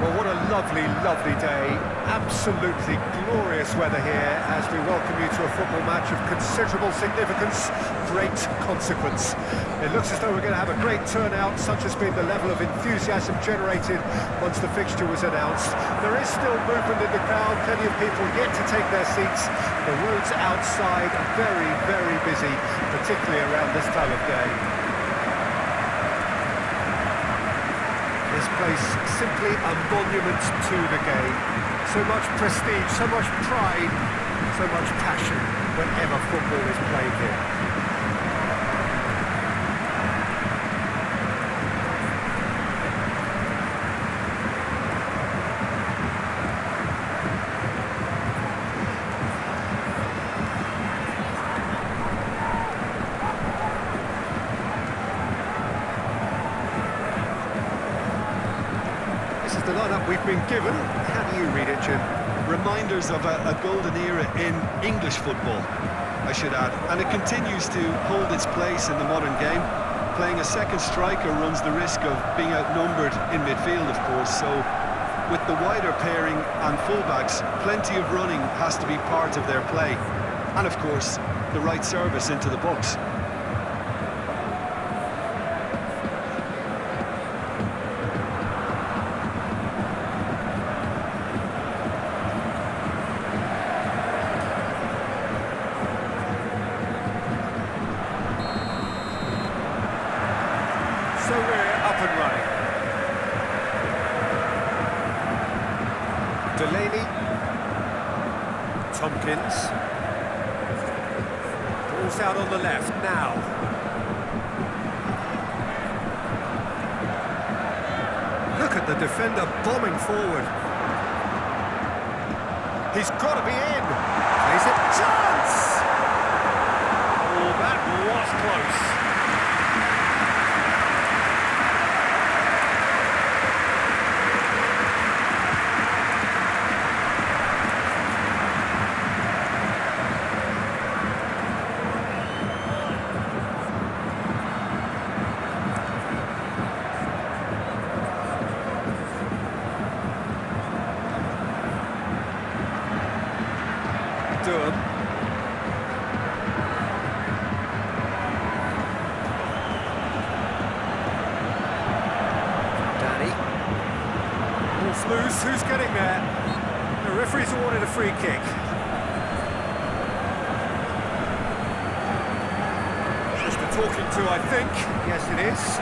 Well, what a lovely, lovely day. Absolutely glorious weather here as we welcome you to a football match of considerable significance, great consequence. It looks as though we're going to have a great turnout, such has been the level of enthusiasm generated once the fixture was announced. There is still movement in the crowd, plenty of people yet to take their seats. The roads outside are very, very busy, particularly around this time of day. This place simply a monument to the game. So much prestige, so much pride, so much passion whenever football is played here. The lineup we've been given. How do you read it, Jim? Reminders of a golden era in English football, I should add, and it continues to hold its place in the modern game. Playing a second striker runs the risk of being outnumbered in midfield, of course, so with the wider pairing and fullbacks, plenty of running has to be part of their play, and of course the right service into the box. So we're up and running. Delaney. Tompkins. Ball's out on the left now. Look at the defender bombing forward. He's got to be in. Plays it. Chance! Oh, that was close. Durand. Danny. Ball's loose, who's getting there? The referee's awarded a free kick. Just a talking to, I think. Yes, it is.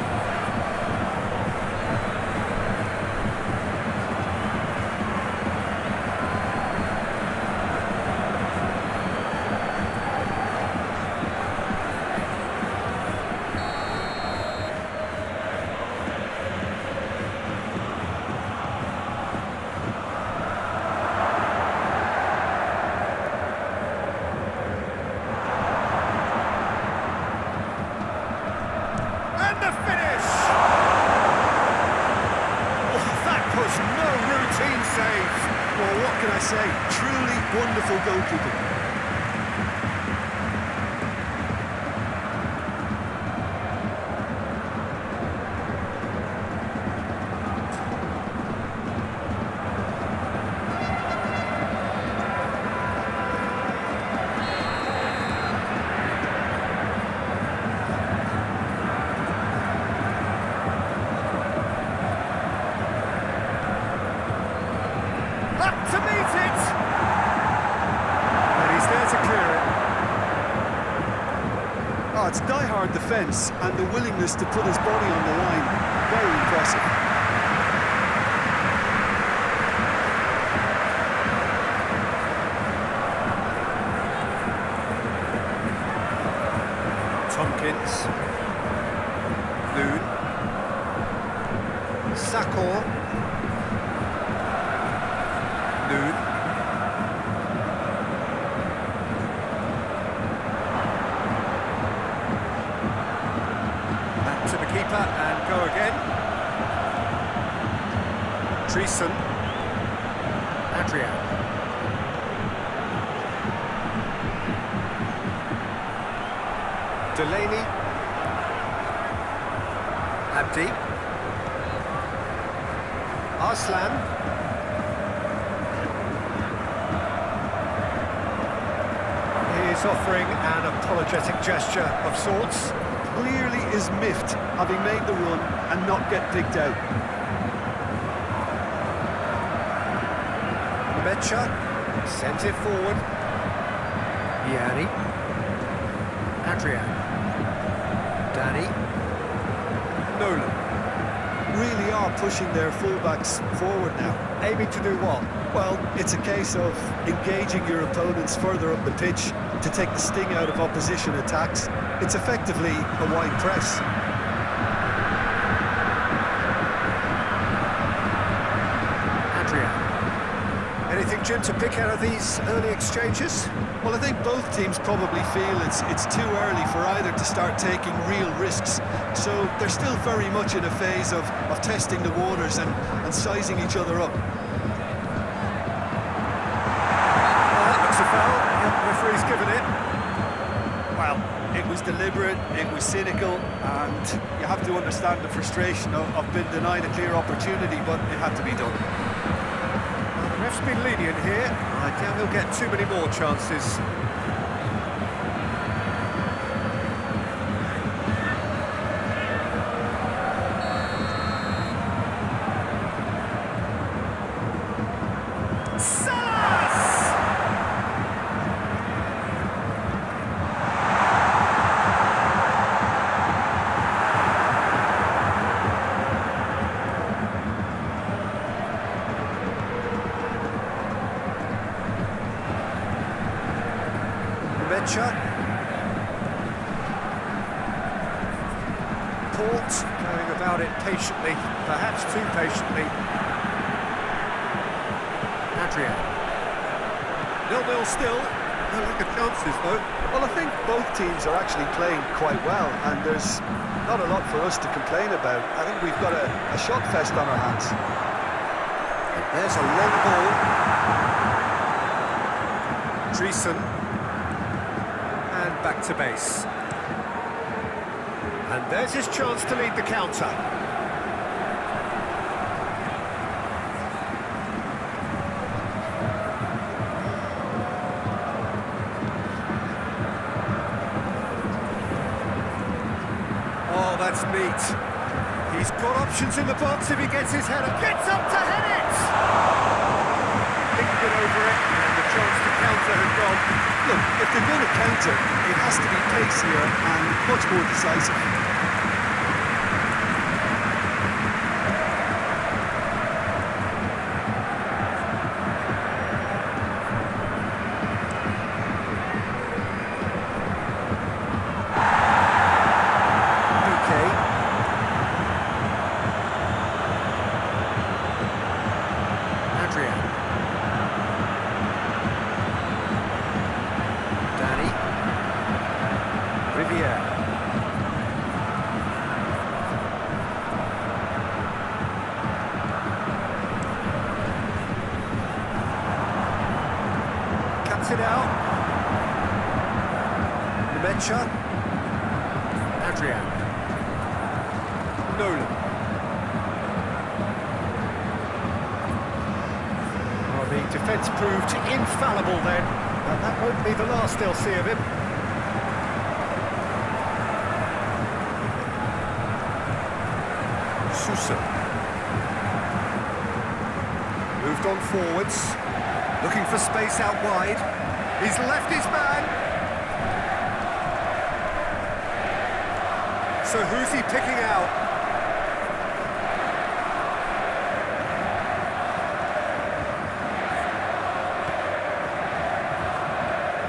Well, what can I say? Truly wonderful goalkeeping. To meet it! And he's there to clear it. Oh, it's die-hard defence and the willingness to put his body on the line. Very impressive. Tompkins. Loon. Sakor. Back to the keeper and go again. Treason. Adrian. Delaney. Abdi. Arslan. He's offering an apologetic gesture of sorts. Clearly is miffed, having made the run and not get picked out. Mecha sends it forward. Yanni. Adrian. Danny. Nolan. Really are pushing their fullbacks forward now. Aiming to do what? Well, it's a case of engaging your opponents further up the pitch to take the sting out of opposition attacks. It's effectively a wide press. Adrian. Anything, Jim, to pick out of these early exchanges? Well, I think both teams probably feel it's too early for either to start taking real risks. So they're still very much in a phase of testing the waters and sizing each other up. That looks a foul. Yep, referee's given it. Well, it was deliberate, it was cynical, and you have to understand the frustration of being denied a clear opportunity, but it had to be done. Well, the ref's been lenient here. I doubt he'll get too many more chances. Port going about it patiently, perhaps too patiently. Adrian. 0-0 still. No lack of chances though. Well, I think both teams are actually playing quite well, and there's not a lot for us to complain about. I think we've got a shot fest on our hands. There's a long ball. Dreesen. And back to base. And there's his chance to lead the counter. Oh, that's neat. He's got options in the box if he gets his header. Gets up to head it! Picked it over it, and the chance to counter has gone. Look, if they're going to counter, it has to be pacier and much more decisive. It out. Mecha. Adrian. Nolan. Well, the defence proved infallible then, and that won't be the last they'll see of him. Sousa. Moved on forwards. Looking for space out wide. He's left his man. So who's he picking out?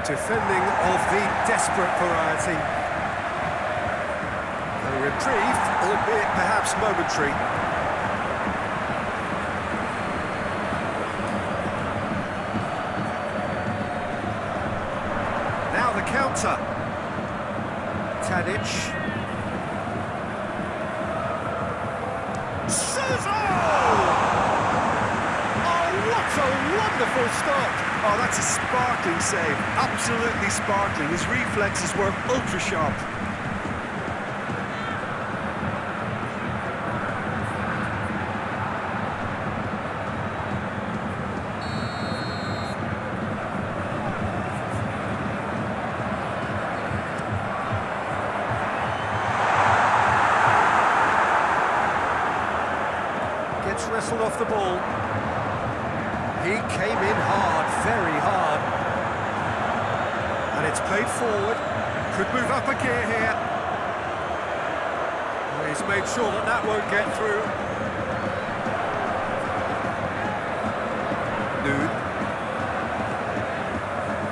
Defending of the desperate variety. A reprieve, albeit perhaps momentary. Counter. Tadic. Suzo! Oh, what a wonderful stop! Oh, that's a sparkling save. Absolutely sparkling. His reflexes were ultra sharp. off the ball. He came in hard, very hard. And it's played forward. Could move up a gear here. Well, he's made sure that that won't get through. Noon.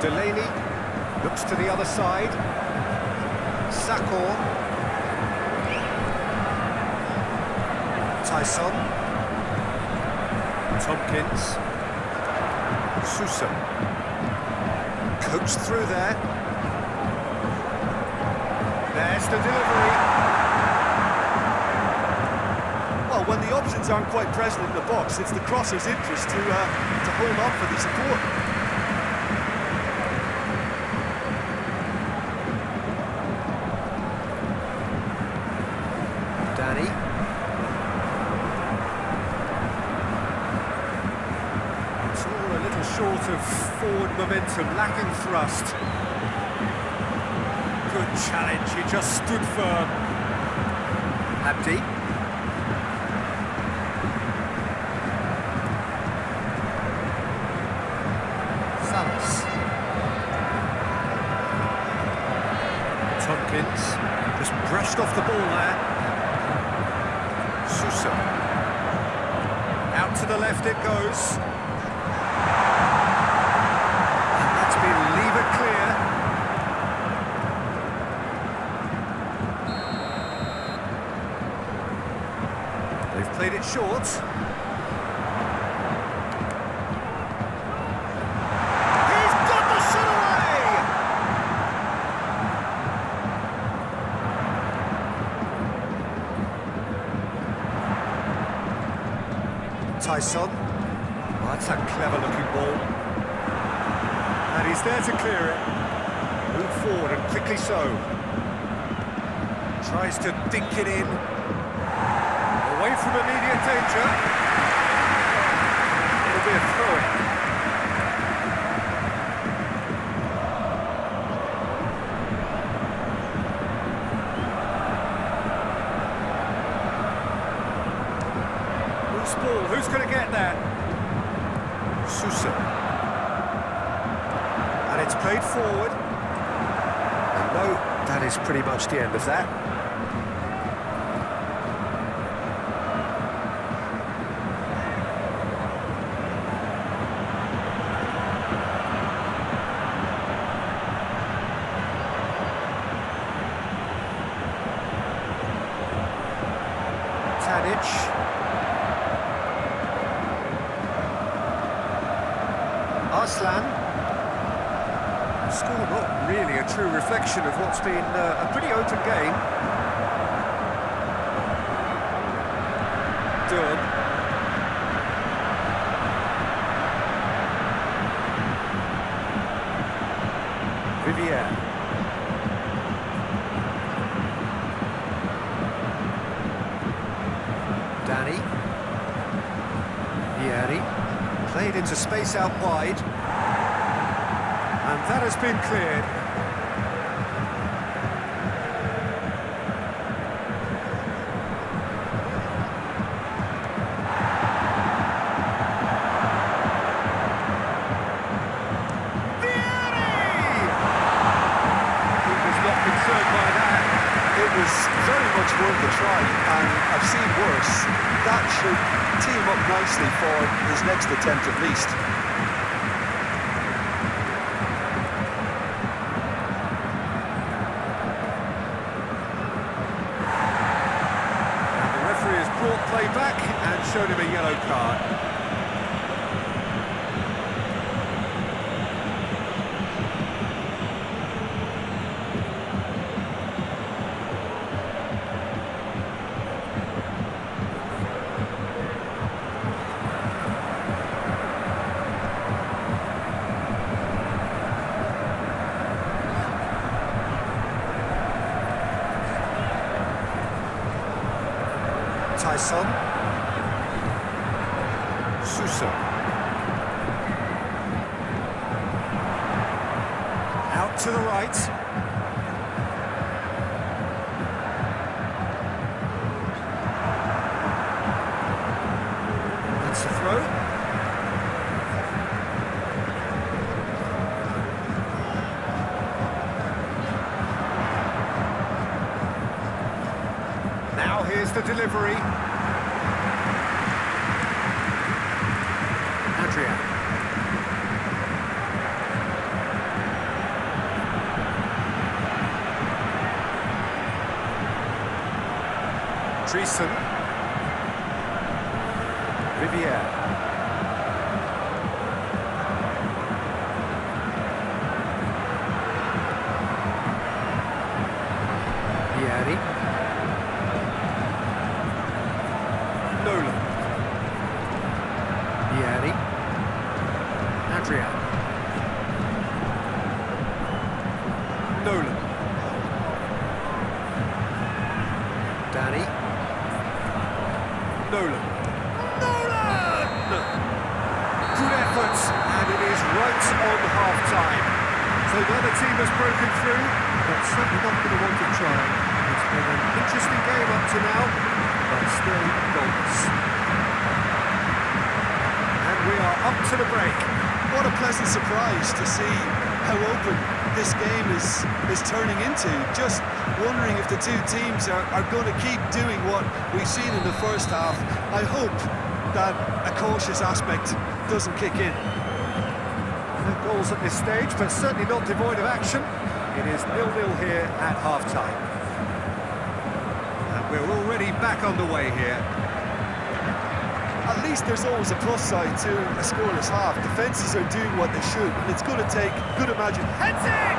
Delaney looks to the other side. Sakor. Tyson. Tompkins. Sousa. Coached through there. There's the delivery. Well, when the options aren't quite present in the box, it's the crosser's interest to hold on for the support. Danny. It's all a little short of forward momentum, lacking thrust. Good challenge, he just stood firm. Abdi. Salas. Tompkins just brushed off the ball there. Sousa. Out to the left it goes. And that's been levered clear. They've played it short. He's got the shot away! Tyson. Oh, that's a clever-looking ball. And he's there to clear it. Move forward, and quickly so. Tries to dink it in. Away from immediate danger. It'll be a throw-in. Loose ball, who's going to get there? Sousa. And it's played forward. And no, that is pretty much the end of that. Tadic. Arslan. Score not really a true reflection of what's been a pretty open game. Durand. Vivier. Danny. Vieri. Played into space out wide. And that has been cleared. Vieri! He was not concerned by that. It was very much worth a try, and I've seen worse. That should tee him up nicely for his next attempt at least. Brought play back and showed him a yellow card. Tyson. Sousa. Out to the right. That's throw. Now here's the delivery. Adrian. Treason. Riviere. Vieri. Nolan. Vieri. Adrian. Nolan. Danny. Nolan. Good effort, and it is right on half-time. So the other team has broken through, but certainly not going to want to try. It's been an interesting game up to now, but still goalless. And we are up to the break. What a pleasant surprise to see how open this game is turning into. Just wondering if the two teams are going to keep doing what we've seen in the first half. I hope that a cautious aspect doesn't kick in. No goals at this stage, but certainly not devoid of action. It is 0-0 here at half-time. And we're already back underway here. At least there's always a plus side to a scoreless half. Defences are doing what they should, and it's going to take good imagination. Heads it!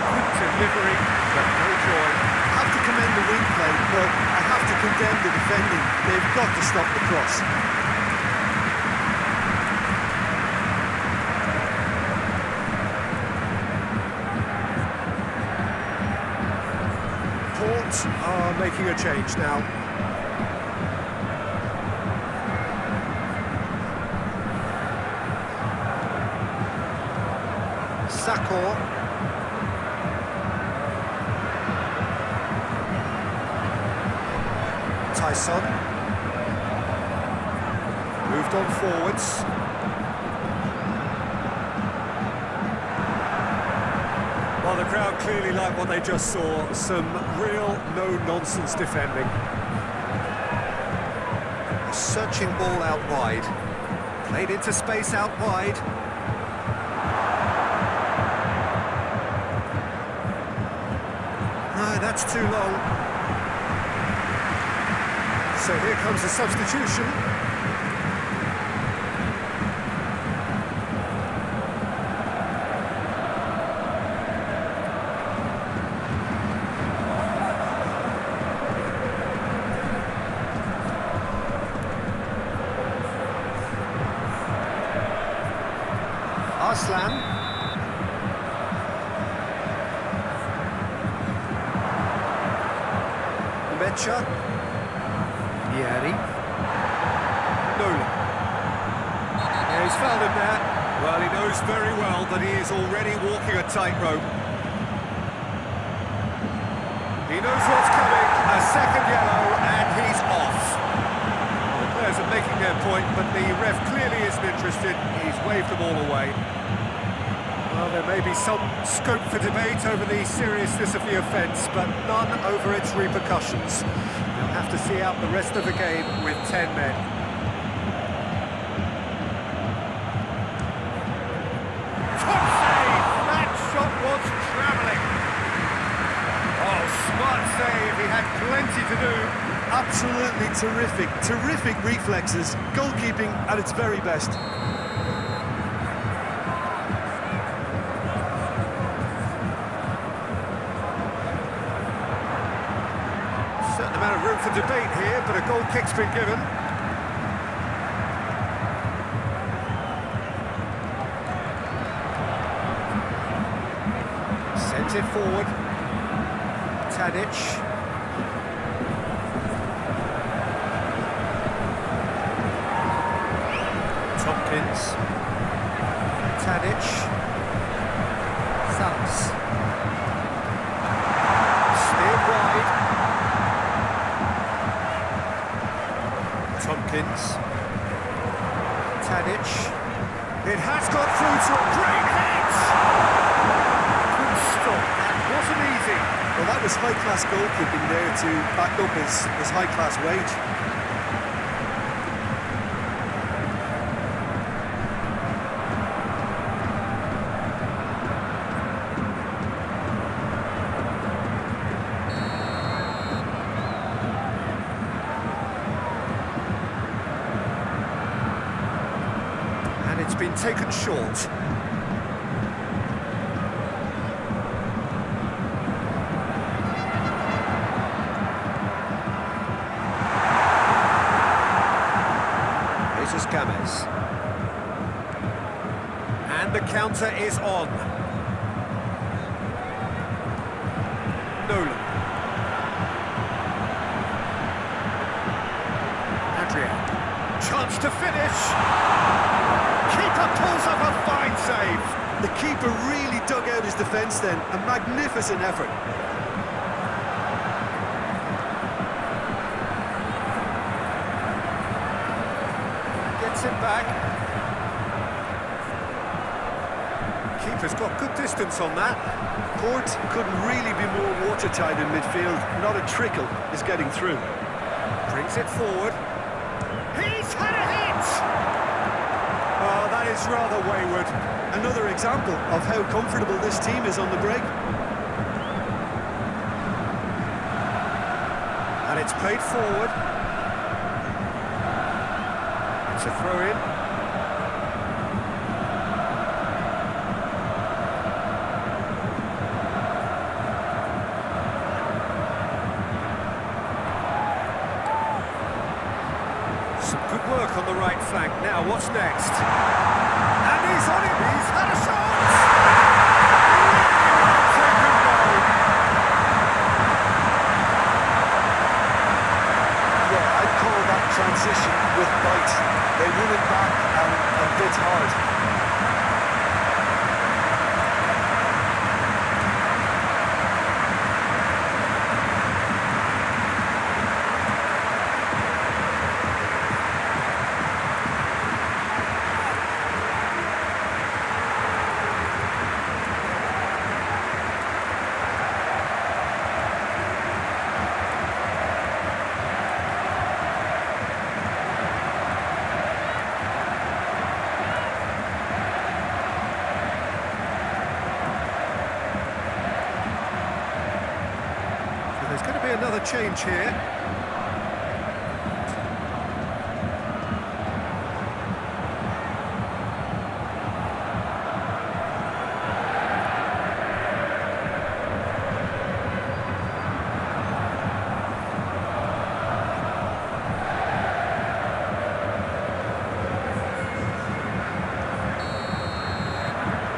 Good delivery, but no joy. I have to commend the wing play, but I have to condemn the defending. They've got to stop the cross. Port are making a change now. Sakor. Tyson. Moved on forwards. Well, the crowd clearly like what they just saw. Some real no-nonsense defending. A searching ball out wide. Played into space out wide. No, that's too long. So here comes a substitution. Arslan. Mecha. Vieri. Nolan. Yeah, he's found him there. Well, he knows very well that he is already walking a tightrope. He knows what's coming. A second yellow, and he's off. Well, the players are making their point, but the ref clearly isn't interested. He's waved them all away. Well, there may be some scope for debate over the seriousness of the offence, but none over its repercussions. They'll have to see out the rest of the game with 10 men. Top save! That shot was travelling. Oh, smart save. He had plenty to do. Absolutely terrific, terrific reflexes. Goalkeeping at its very best. Certain amount of room for debate here, but a goal kick's been given. Sent it forward. Tadic. Tompkins. Tadic. Salas. Steered wide. Tompkins. Tadic. It has got through to a great hit! Good stop, that wasn't easy. Well, that was high-class goalkeeping there to back up his high-class wage. And it's been taken short. Gomez. And the counter is on. Nolan. Adrian. Chance to finish. Keeper pulls up a fine save. The keeper really dug out his defence then. A magnificent effort. It back. Keeper's got good distance on that. Court couldn't really be more watertight in midfield. Not a trickle is getting through. Brings it forward. He's had a hit! Oh, that is rather wayward. Another example of how comfortable this team is on the break. And it's played forward. It's a throw-in. Some good work on the right flank. Now, what's next? And he's on it! He's had a shot! Taken goal. Yeah, I'd call that transition with bite. They won it back and bit hard. There's going to be another change here.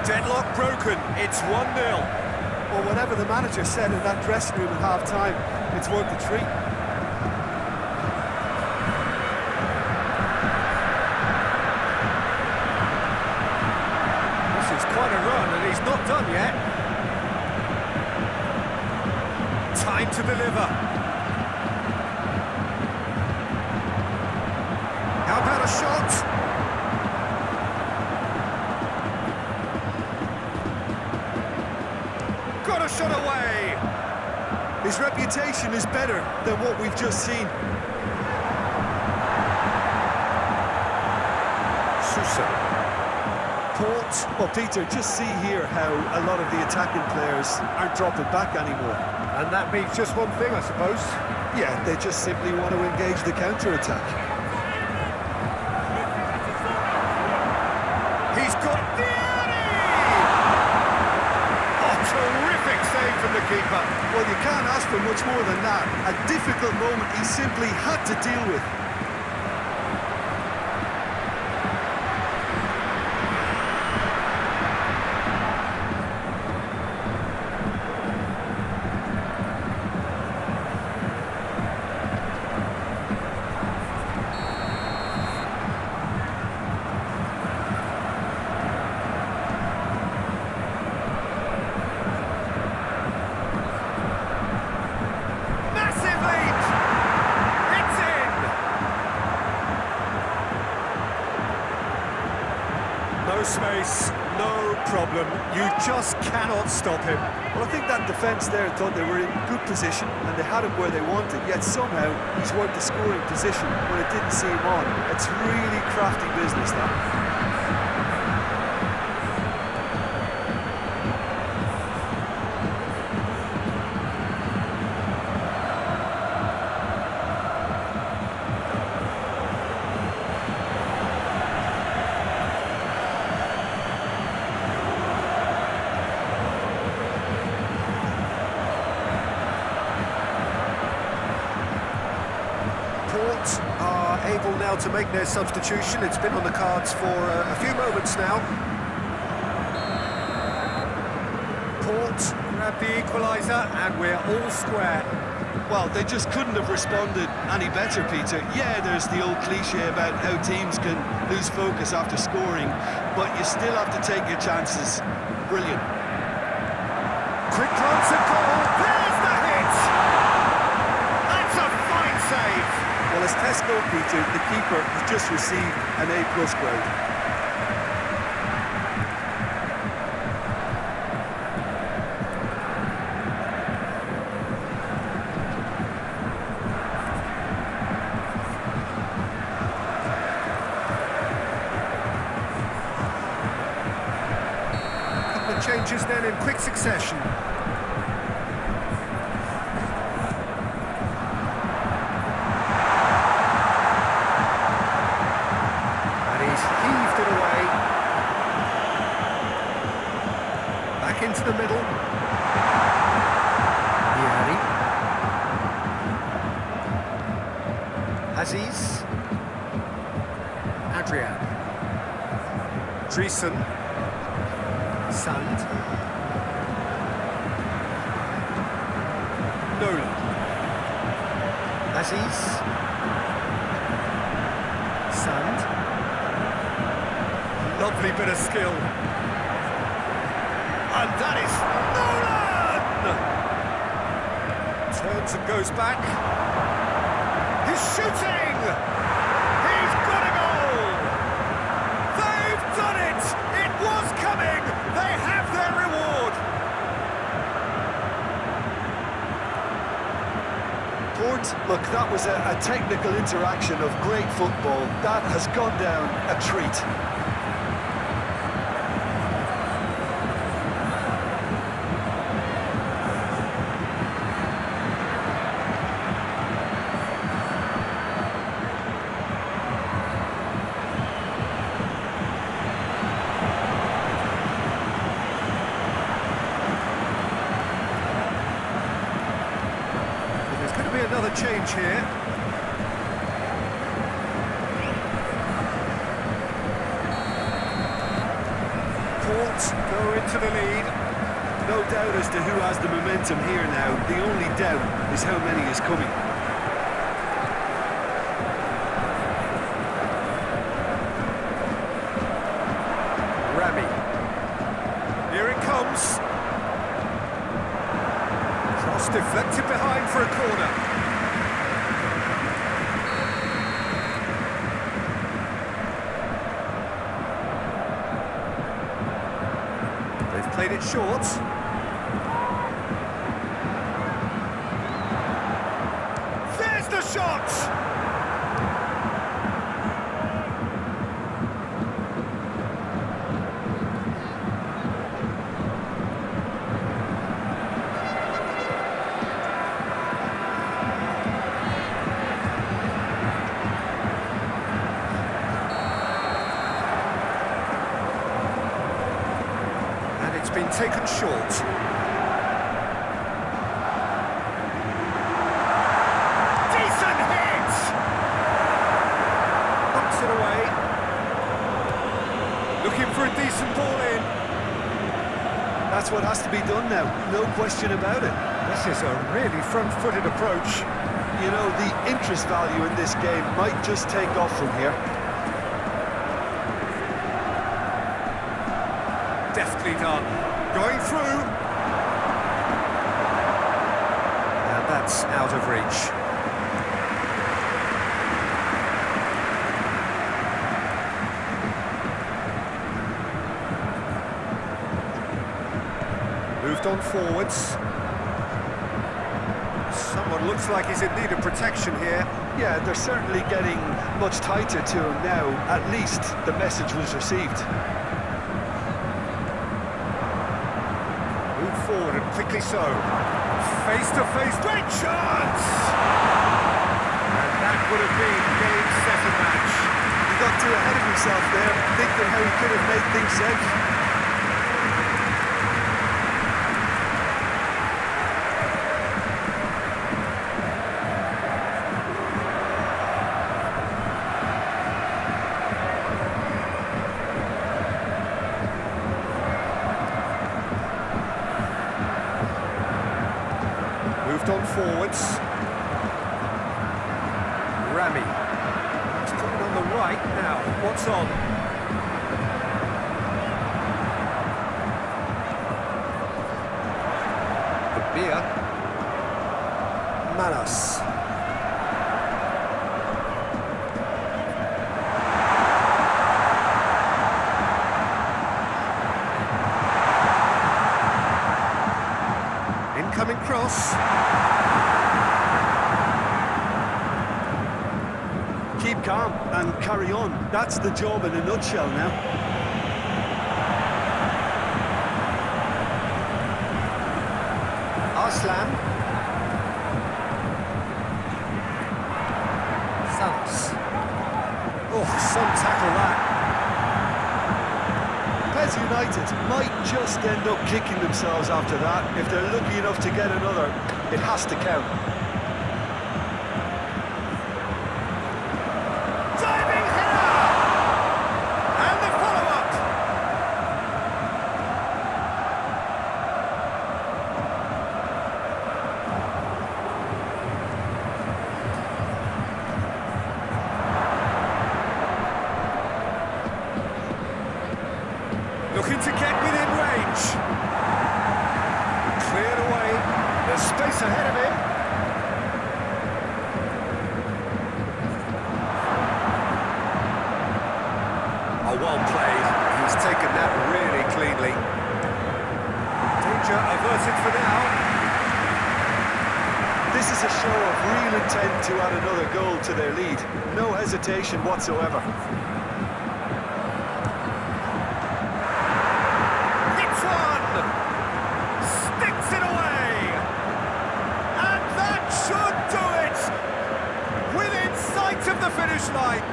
Deadlock broken. It's 1-0. Well, whatever the manager said in that dressing room at half-time, it's worth the treat. This is quite a run, and he's not done yet. Time to deliver. How about a shot? Got a shot away! His reputation is better than what we've just seen. Sousa. Port. Well, Peter, just see here how a lot of the attacking players aren't dropping back anymore. And that means just one thing, I suppose. Yeah, they just simply want to engage the counter-attack. He's got terrific save from the keeper. Well, you can't ask for much more than that. A difficult moment he simply had to deal with. the space, no problem. You just cannot stop him. Well, I think that defence there thought they were in good position and they had him where they wanted, yet somehow he's worked the scoring position when it didn't see him on. It's really crafty business, that. Are able now to make their substitution. It's been on the cards for a few moments now. Port grab the equalizer and we're all square. Well, they just couldn't have responded any better, Peter. Yeah, there's the old cliche about how teams can lose focus after scoring, but you still have to take your chances. Brilliant. Quick glance at goal. There's the hit! That's a fine save. Well, as test goal, Peter, the keeper has just received an A+ grade. Changes then in quick succession. And he's heaved it away. Back into the middle. Yari. Aziz. Adrian. Dreesen. Sand. Nolan. Aziz. Sand. Lovely bit of skill. And that is Nolan! Turns and goes back. He's shooting! He's got a goal! They've done it! It was coming! They have their reward! Port, look, that was a technical interaction of great football. That has gone down a treat. Another change here. Port go into the lead. No doubt as to who has the momentum here now. The only doubt is how many is coming. Rami. Here it comes. Cross deflected behind for a corner. Played it short. There's the shot! Been taken short. Decent hit! Knocks it away. Looking for a decent ball in. That's what has to be done now, no question about it. This is a really front-footed approach. You know, the interest value in this game might just take off from here. Deftly done. Going through. And that's out of reach. Moved on forwards. Someone looks like he's in need of protection here. Yeah, they're certainly getting much tighter to him now. At least the message was received. Move forward and quickly so. Face to face, great chance! And that would have been game, set and match. He got too ahead of himself there, thinking how he could have made things safe. Moved on forwards. Rami. He's coming on the right now. What's on? The beer. Manos. Incoming cross. Keep calm and carry on. That's the job in a nutshell now. Arslan. Salas. Oh, some tackle that. PES United might just end up kicking themselves after that. If they're lucky enough to get another, it has to count. Diving header! And the follow-up! Looking to get within range. Cleared away. There's space ahead of him. Oh, well played. He's taken that really cleanly. Danger averted for now. This is a show of real intent to add another goal to their lead. No hesitation whatsoever. Hits one! Sticks it away! And that should do it! Within sight of the finish line.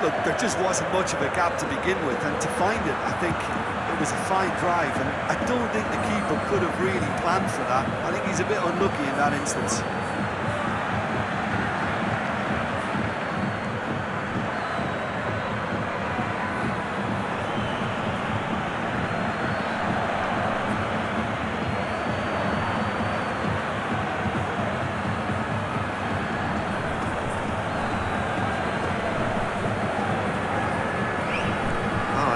Look, there just wasn't much of a gap to begin with, and to find it, I think it was a fine drive, and I don't think the keeper could have really planned for that. I think he's a bit unlucky in that instance.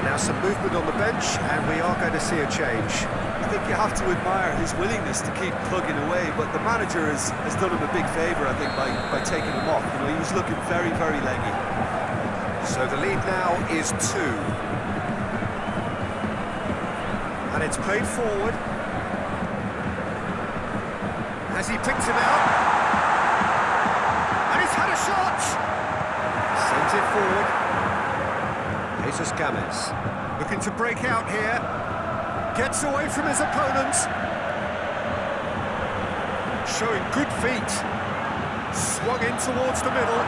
Now some movement on the bench, and we are going to see a change. I think you have to admire his willingness to keep plugging away, but the manager has done him a big favour, I think, by taking him off. You know, he was looking very, very leggy. So the lead now is 2. And it's played forward. Has he picked him out? And he's had a shot! Sends it forward. Jesus Gomez. Looking to break out here. Gets away from his opponent. Showing good feet. Swung in towards the middle.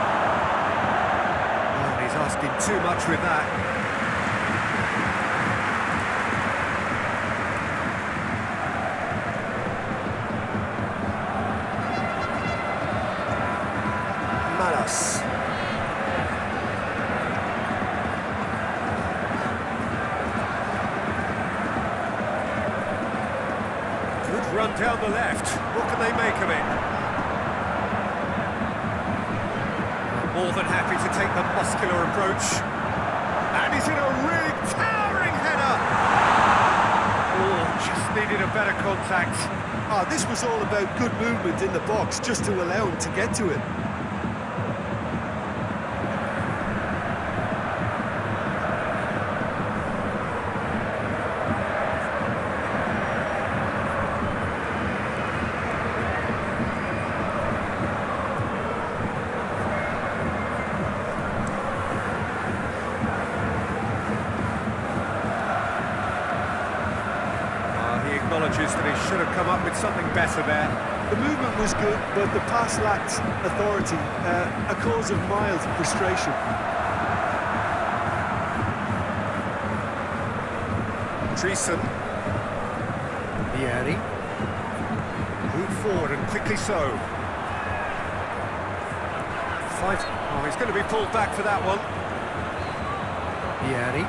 Oh, he's asking too much with that. Manos. Run down the left. What can they make of it? More than happy to take the muscular approach. And he's in a really towering header. Oh, just needed a better contact. Ah, this was all about good movement in the box, just to allow him to get to it. should have come up with something better there. The movement was good, but the pass lacked authority, a cause of mild frustration. Treason. Vieri. Move forward and quickly so. Fight. Oh, he's going to be pulled back for that one. Vieri.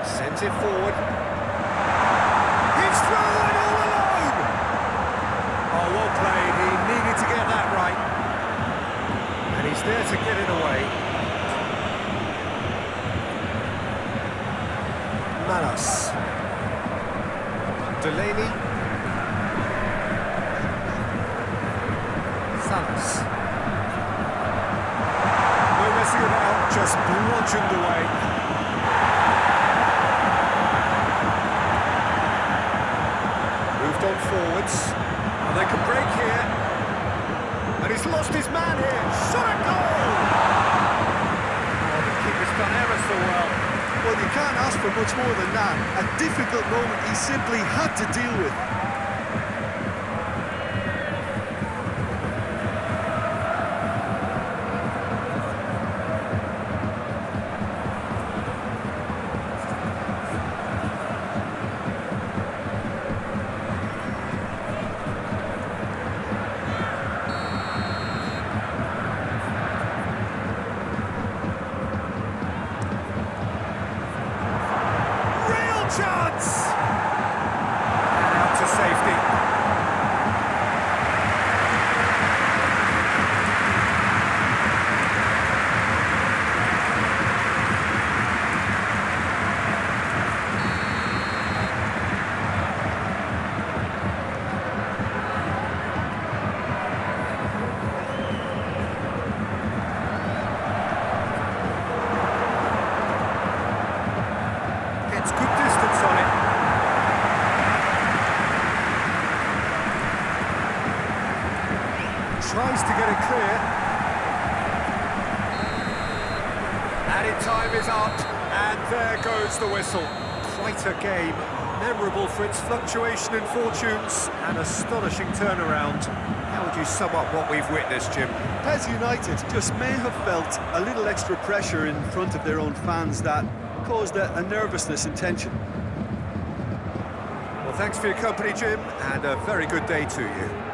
Sends it forward. He's through and all alone! Oh, well played. He needed to get that right. And he's there to get it away. Manos. Delaney. Salas. No messing about, just bludgeoned away. Moved on forwards. And they can break here. And he's lost his man here. Shot a goal! Oh, the keeper's done ever so well. Well, you can't ask for much more than that. A difficult moment he simply had to deal with. Chance! And out to safety. Gets good distance on it. Tries to get it clear. Added time is up, and there goes the whistle. Quite a game, memorable for its fluctuation in fortunes, and astonishing turnaround. How would you sum up what we've witnessed, Jim? PES United just may have felt a little extra pressure in front of their own fans that caused a nervousness and tension. Well, thanks for your company, Jim, and a very good day to you.